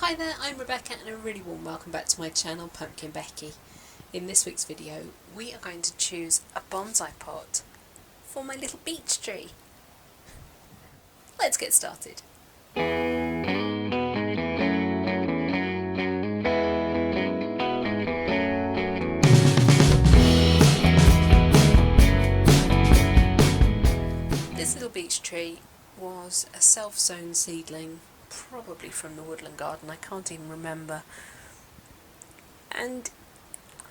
Hi there, I'm Rebecca and a really warm welcome back to my channel PumpkinBecki. In this week's video we are going to choose a bonsai pot for my little beech tree. Let's get started. This little beech tree was a self-sown seedling, probably from the woodland garden, I can't even remember. And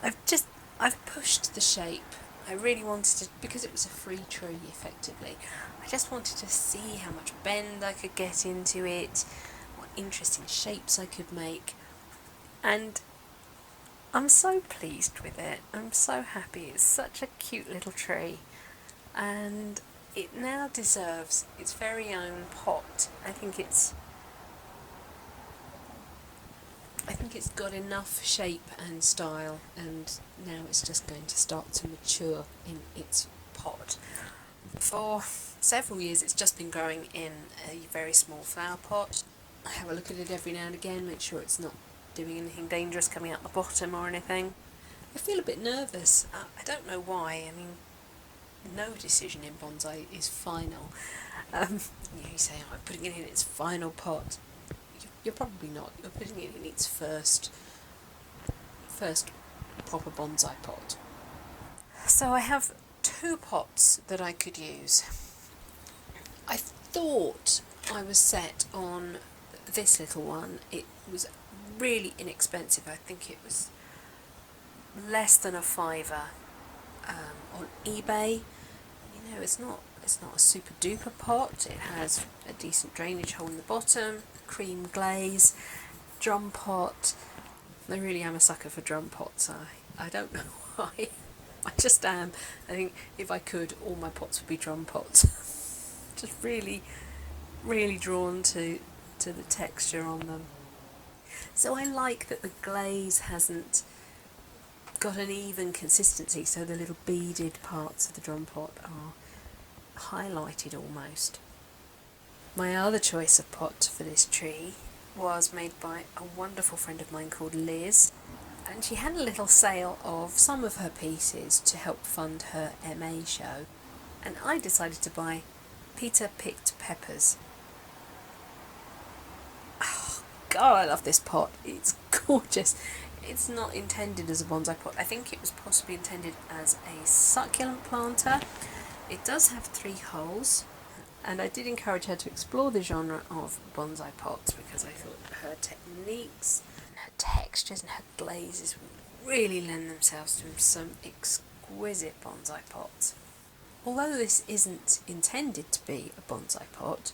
I've pushed the shape. I really wanted to, because it was a free tree effectively, I just wanted to see how much bend I could get into it, what interesting shapes I could make, and I'm so pleased with it. I'm so happy. It's such a cute little tree, and it now deserves its very own pot. I think it's got enough shape and style, and now it's just going to start to mature in its pot. For several years it's just been growing in a very small flower pot. I have a look at it every now and again, make sure it's not doing anything dangerous coming out the bottom or anything. I feel a bit nervous. I don't know why. I mean, no decision in bonsai is final. You say, oh, I'm putting it in its final pot. You're probably not. You're putting it in its first proper bonsai pot. So I have two pots that I could use. I thought I was set on this little one. It was really inexpensive. I think it was less than a fiver on eBay. You know, it's not a super duper pot. It has a decent drainage hole in the bottom, cream glaze, drum pot. I really am a sucker for drum pots. I don't know why. I just am. I think if I could, all my pots would be drum pots. Just really, really drawn to the texture on them. So I like that the glaze hasn't got an even consistency, so the little beaded parts of the drum pot are highlighted almost. My other choice of pot for this tree was made by a wonderful friend of mine called Liz, and she had a little sale of some of her pieces to help fund her MA show, and I decided to buy Peter picked peppers. Oh God, I love this pot. It's gorgeous. It's not intended as a bonsai pot. I think it was possibly intended as a succulent planter. It does have 3 holes, and I did encourage her to explore the genre of bonsai pots because I thought her techniques, her textures and her glazes would really lend themselves to some exquisite bonsai pots. Although this isn't intended to be a bonsai pot,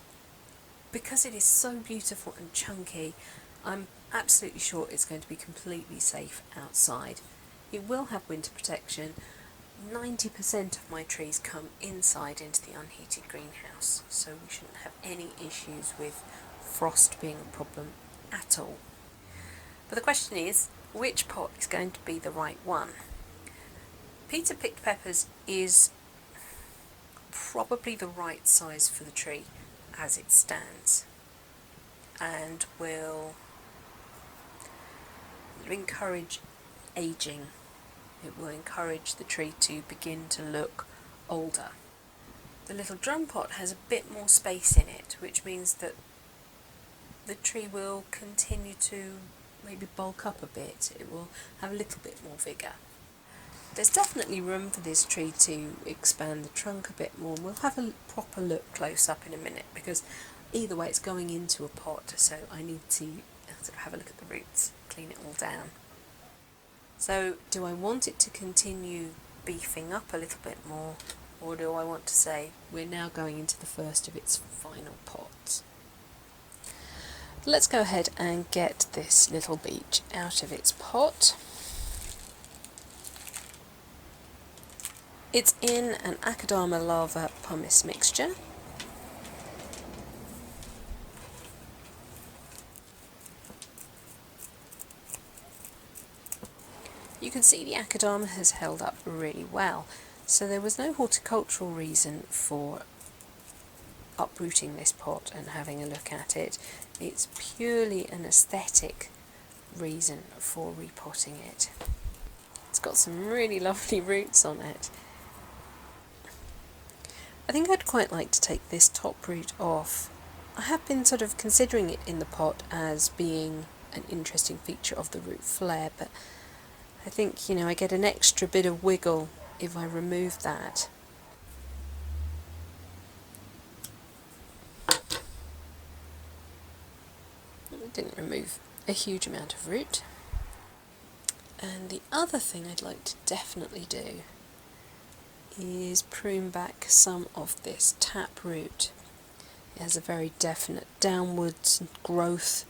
because it is so beautiful and chunky, I'm absolutely sure it's going to be completely safe outside. It will have winter protection. 90% of my trees come inside into the unheated greenhouse, so we shouldn't have any issues with frost being a problem at all. But the question is, which pot is going to be the right one? Peter picked peppers is probably the right size for the tree as it stands, and will encourage aging. It will encourage the tree to begin to look older. The little drum pot has a bit more space in it, which means that the tree will continue to maybe bulk up a bit. It will have a little bit more vigour. There's definitely room for this tree to expand the trunk a bit more, and we'll have a proper look close up in a minute, because either way it's going into a pot, so I need to sort of have a look at the roots, clean it all down. So do I want it to continue beefing up a little bit more, or do I want to say we're now going into the first of its final pots? Let's go ahead and get this little beech out of its pot. It's in an Akadama lava pumice mixture. You can see the Akadama has held up really well, so there was no horticultural reason for uprooting this pot and having a look at it. It's purely an aesthetic reason for repotting it. It's got some really lovely roots on it. I think I'd quite like to take this top root off. I have been sort of considering it in the pot as being an interesting feature of the root flare, but I think, you know, I get an extra bit of wiggle if I remove that. It didn't remove a huge amount of root. And the other thing I'd like to definitely do is prune back some of this tap root. It has a very definite downwards growth,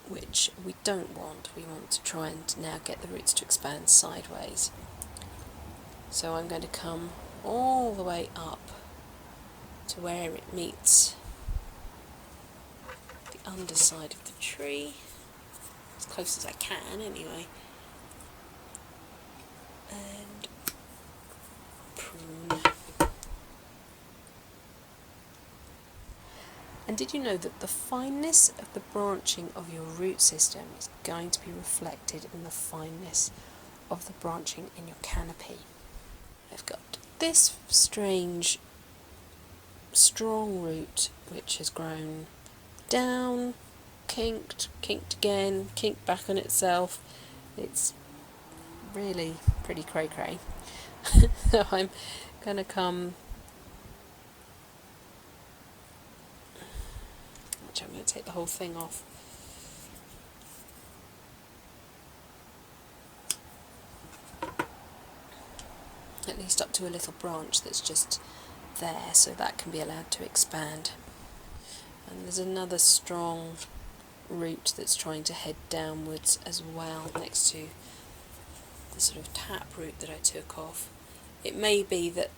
which we don't want. We want to try and now get the roots to expand sideways. So I'm going to come all the way up to where it meets the underside of the tree, as close as I can anyway, and prune. And did you know that the fineness of the branching of your root system is going to be reflected in the fineness of the branching in your canopy? I've got this strange strong root which has grown down, kinked again, kinked back on itself. It's really pretty cray-cray. So I'm going to come, which I'm going to take the whole thing off. At least up to a little branch that's just there, so that can be allowed to expand. And there's another strong root that's trying to head downwards as well, next to the sort of tap root that I took off. It may be that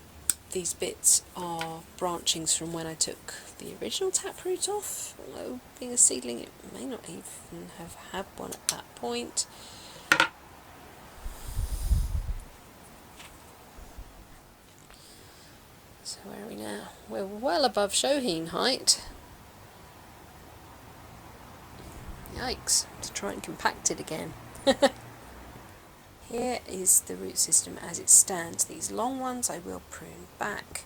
these bits are branchings from when I took the original tap root off, although being a seedling it may not even have had one at that point. So where are we now? We're well above Shohin height. Yikes, to try and compact it again. Here is the root system as it stands. These long ones I will prune back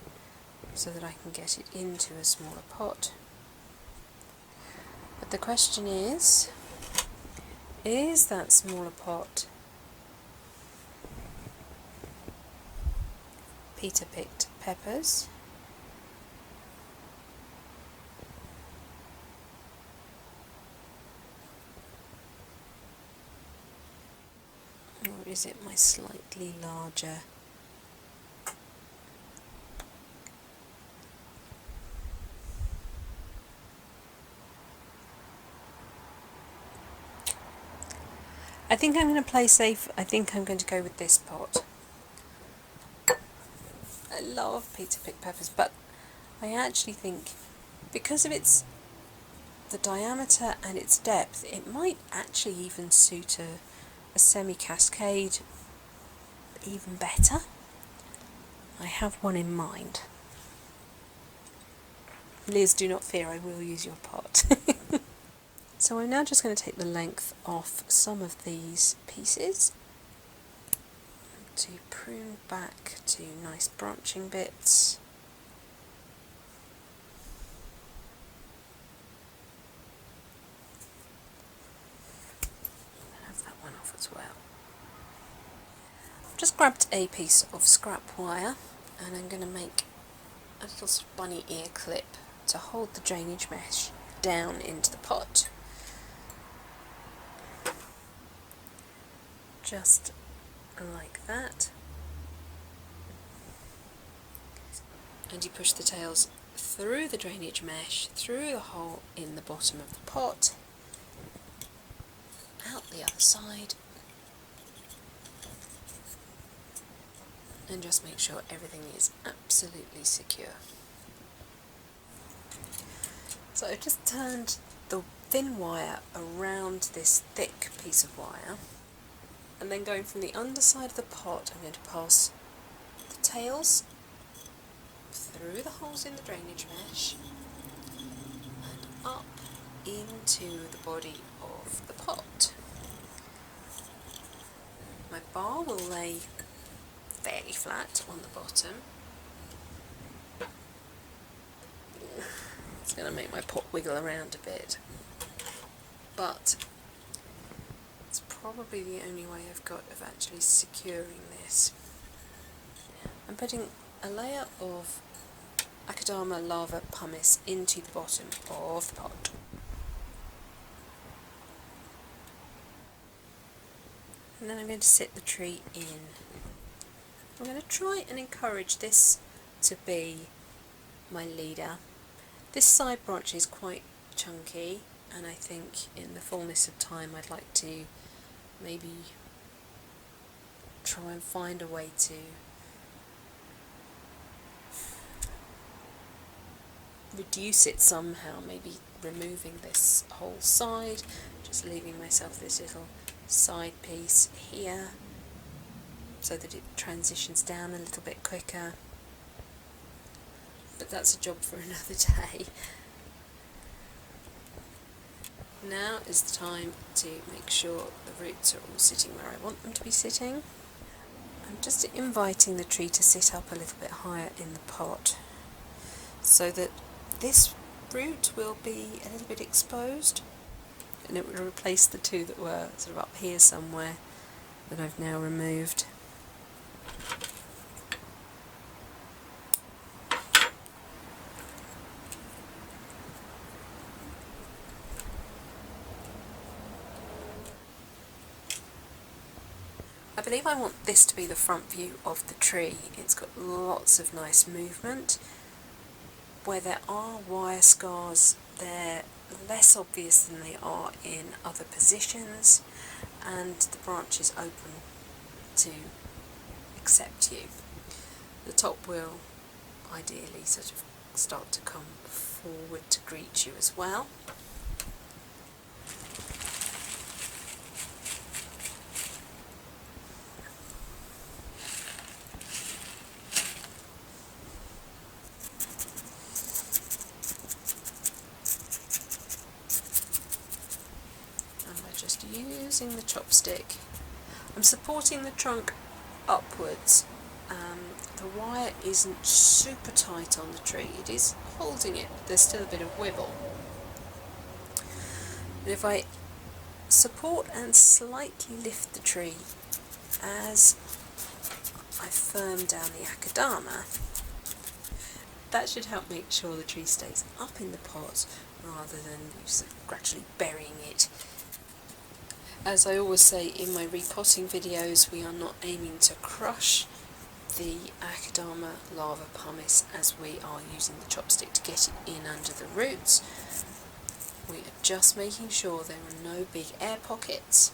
so that I can get it into a smaller pot. But the question is that smaller pot Peter picked peppers, or is it my slightly larger I think I'm going to play safe. I think I'm going to go with this pot. I love Peter picked peppers, but I actually think because of the diameter and its depth, it might actually even suit a semi-cascade even better. I have one in mind. Liz, do not fear, I will use your pot. So I'm now just going to take the length off some of these pieces to prune back to nice branching bits. Have that one off as well. I've just grabbed a piece of scrap wire and I'm going to make a little sort of bunny ear clip to hold the drainage mesh down into the pot. Just like that. And you push the tails through the drainage mesh, through the hole in the bottom of the pot, out the other side, and just make sure everything is absolutely secure. So I've just turned the thin wire around this thick piece of wire, and then going from the underside of the pot I'm going to pass the tails through the holes in the drainage mesh and up into the body of the pot. My bar will lay fairly flat on the bottom. It's going to make my pot wiggle around a bit, but it's probably the only way I've got of actually securing this. I'm putting a layer of Akadama lava pumice into the bottom of the pot. And then I'm going to sit the tree in. I'm going to try and encourage this to be my leader. This side branch is quite chunky, and I think in the fullness of time I'd like to maybe try and find a way to reduce it somehow, maybe removing this whole side, just leaving myself this little side piece here so that it transitions down a little bit quicker, but that's a job for another day. Now is the time to make sure the roots are all sitting where I want them to be sitting. I'm just inviting the tree to sit up a little bit higher in the pot so that this root will be a little bit exposed, and it will replace the two that were sort of up here somewhere that I've now removed. I believe I want this to be the front view of the tree. It's got lots of nice movement. Where there are wire scars, they're less obvious than they are in other positions, and the branch is open to accept you. The top will ideally sort of start to come forward to greet you as well. Just using the chopstick. I'm supporting the trunk upwards. The wire isn't super tight on the tree. It is holding it, but there's still a bit of wibble. And if I support and slightly lift the tree as I firm down the Akadama, that should help make sure the tree stays up in the pot rather than sort of gradually burying it. As I always say in my repotting videos, we are not aiming to crush the Akadama lava pumice as we are using the chopstick to get it in under the roots. We are just making sure there are no big air pockets.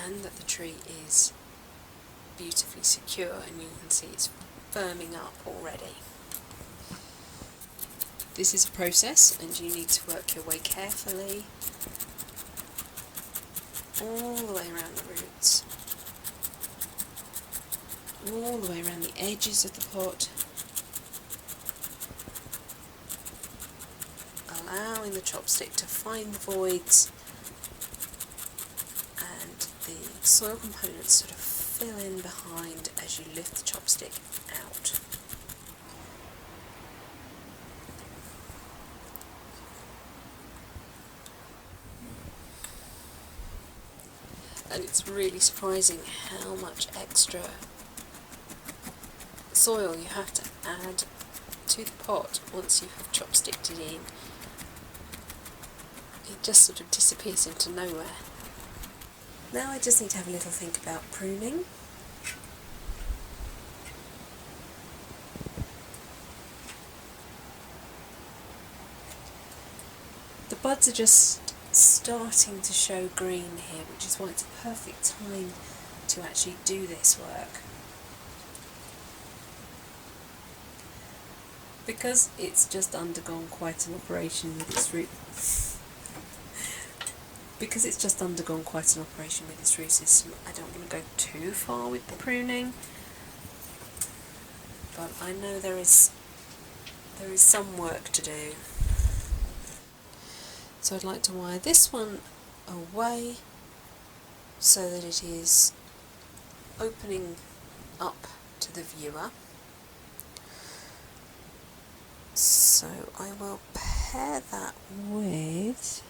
And that the tree is beautifully secure, and you can see it's firming up already. This is a process, and you need to work your way carefully all the way around the roots, all the way around the edges of the pot, allowing the chopstick to find the voids and the soil components sort of fill in behind as you lift the chopstick out. And it's really surprising how much extra soil you have to add to the pot once you have chopsticked it in. It just sort of disappears into nowhere. Now I just need to have a little think about pruning. The buds are just starting to show green here, which is why it's a perfect time to actually do this work. Because it's just undergone quite an operation with its root. because it's just undergone quite an operation with its root system, I don't want to go too far with the pruning, but I know there is some work to do. So I'd like to wire this one away so that it is opening up to the viewer. So I will pair that with,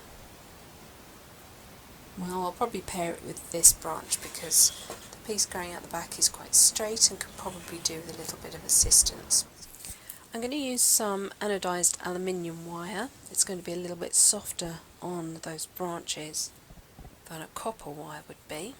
well, I'll probably pair it with this branch because the piece going out the back is quite straight and could probably do with a little bit of assistance. I'm going to use some anodised aluminium wire. It's going to be a little bit softer on those branches than a copper wire would be.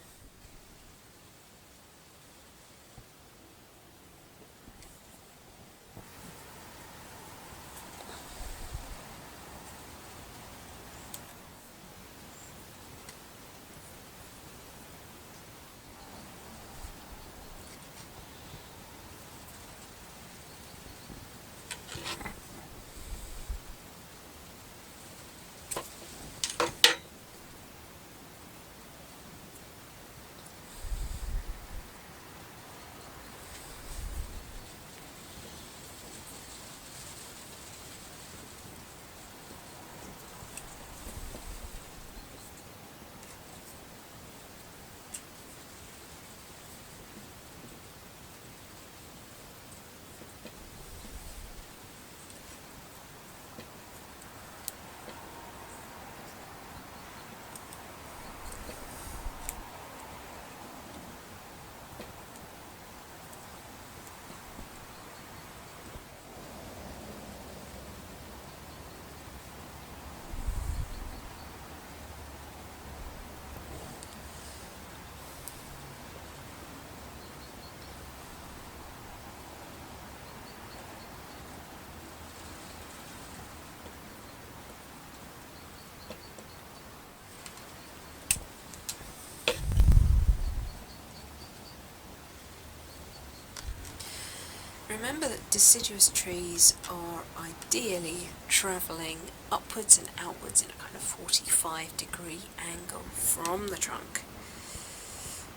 Remember that deciduous trees are ideally travelling upwards and outwards in a kind of 45-degree angle from the trunk.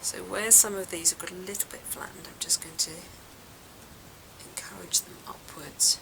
So where some of these have got a little bit flattened, I'm just going to encourage them upwards.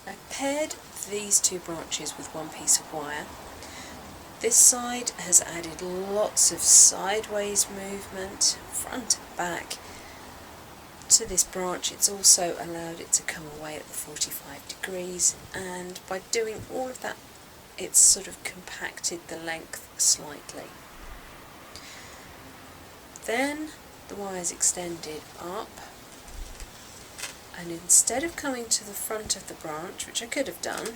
I paired these two branches with one piece of wire. This side has added lots of sideways movement, front and back, to this branch. It's also allowed it to come away at the 45 degrees, and by doing all of that it's sort of compacted the length slightly. Then the wire is extended up, and instead of coming to the front of the branch, which I could have done,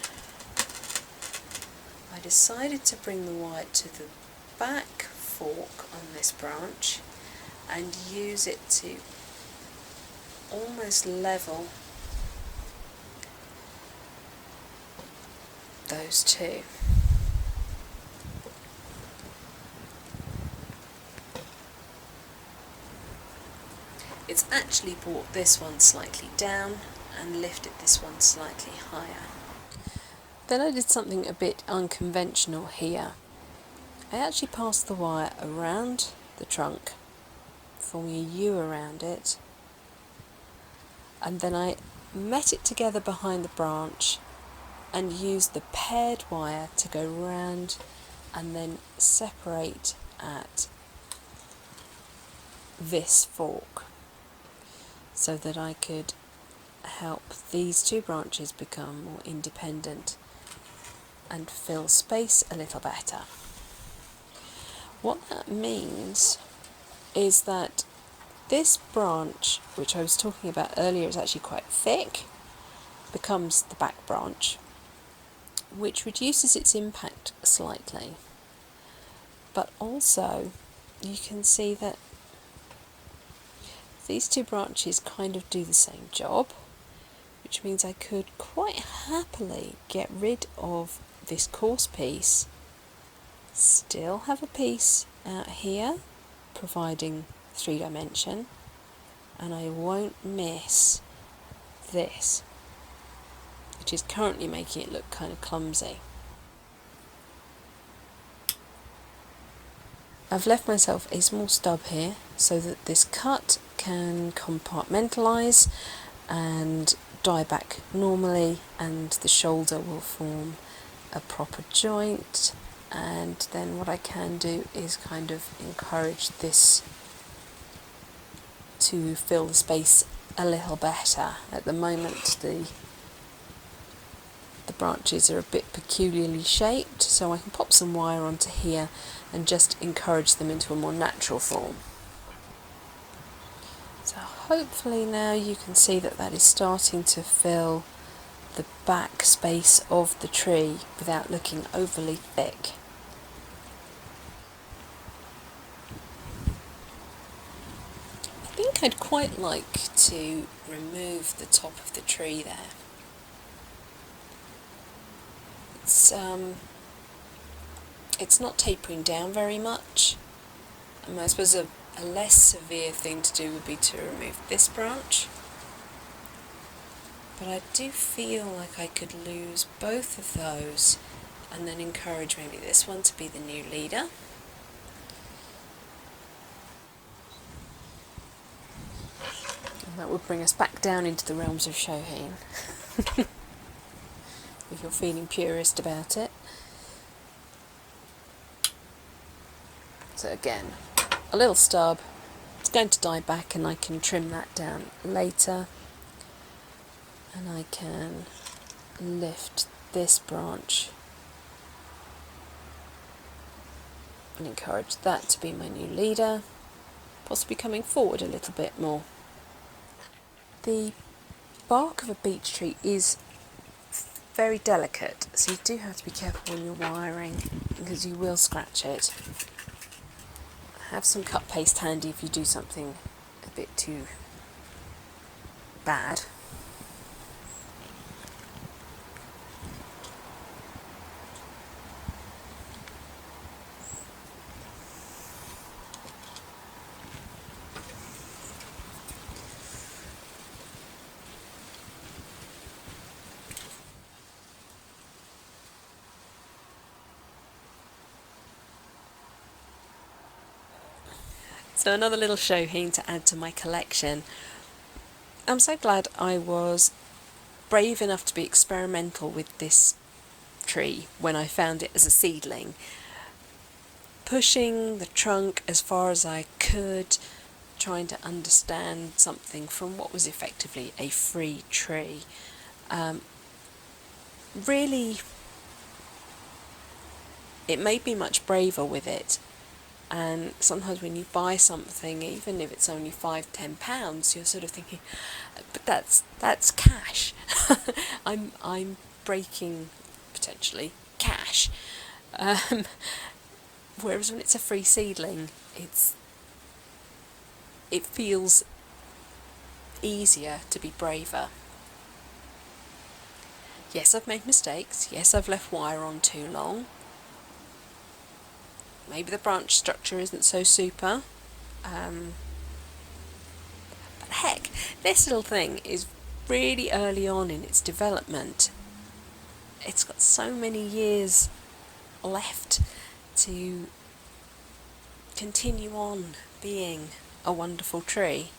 I decided to bring the wire to the back fork on this branch and use it to almost level those two. It's actually brought this one slightly down and lifted this one slightly higher. Then I did something a bit unconventional here. I actually passed the wire around the trunk, forming a U around it, and then I met it together behind the branch and used the paired wire to go round and then separate at this fork, so that I could help these two branches become more independent and fill space a little better. What that means is that this branch, which I was talking about earlier, is actually quite thick, becomes the back branch, which reduces its impact slightly. But also you can see that these two branches kind of do the same job, which means I could quite happily get rid of this coarse piece, still have a piece out here providing 3-dimension, and I won't miss this, which is currently making it look kind of clumsy. I've left myself a small stub here so that this cut can compartmentalise and die back normally, and the shoulder will form a proper joint. And then what I can do is kind of encourage this to fill the space a little better. At the moment the branches are a bit peculiarly shaped, so I can pop some wire onto here and just encourage them into a more natural form. So hopefully now you can see that that is starting to fill the back space of the tree without looking overly thick. I think I'd quite like to remove the top of the tree there. It's not tapering down very much. I suppose a less severe thing to do would be to remove this branch, but I do feel like I could lose both of those and then encourage maybe this one to be the new leader. And that would bring us back down into the realms of Shohin, if you're feeling purist about it. So again, a little stub, it's going to die back, and I can trim that down later, and I can lift this branch and encourage that to be my new leader, possibly coming forward a little bit more. The bark of a beech tree is very delicate, so you do have to be careful when you're wiring, because you will scratch it. Have some cut paste handy if you do something a bit too bad. So another little Shohin to add to my collection. I'm so glad I was brave enough to be experimental with this tree when I found it as a seedling, pushing the trunk as far as I could, trying to understand something from what was effectively a free tree. Really, it made me much braver with it. And sometimes when you buy something, even if it's only £5–10, you're sort of thinking, but that's cash. I'm breaking potentially cash. Whereas when it's a free seedling, it feels easier to be braver. Yes, I've made mistakes. Yes, I've left wire on too long. Maybe the branch structure isn't so super, but heck, this little thing is really early on in its development. It's got so many years left to continue on being a wonderful tree,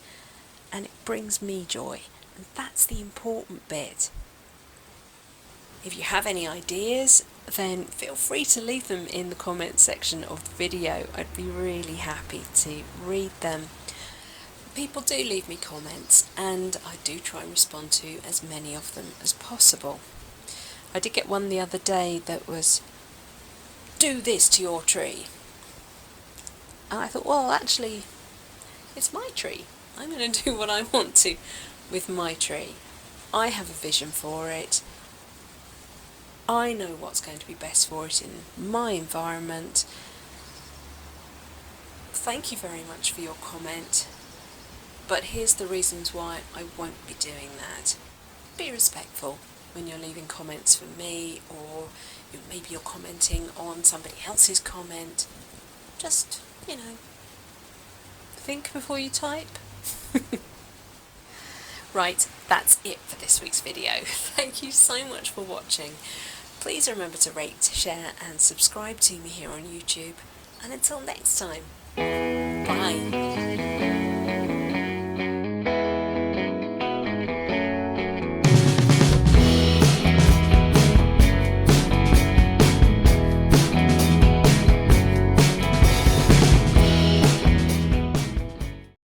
and it brings me joy, and that's the important bit. If you have any ideas, then feel free to leave them in the comments section of the video. I'd be really happy to read them. People do leave me comments, and I do try and respond to as many of them as possible. I did get one the other day that was, do this to your tree. And I thought, well, actually, it's my tree. I'm going to do what I want to with my tree. I have a vision for it. I know what's going to be best for it in my environment. Thank you very much for your comment. But here's the reasons why I won't be doing that. Be respectful when you're leaving comments for me, or maybe you're commenting on somebody else's comment. Just, think before you type. Right, that's it for this week's video. Thank you so much for watching. Please remember to rate, share and subscribe to me here on YouTube. And until next time, bye.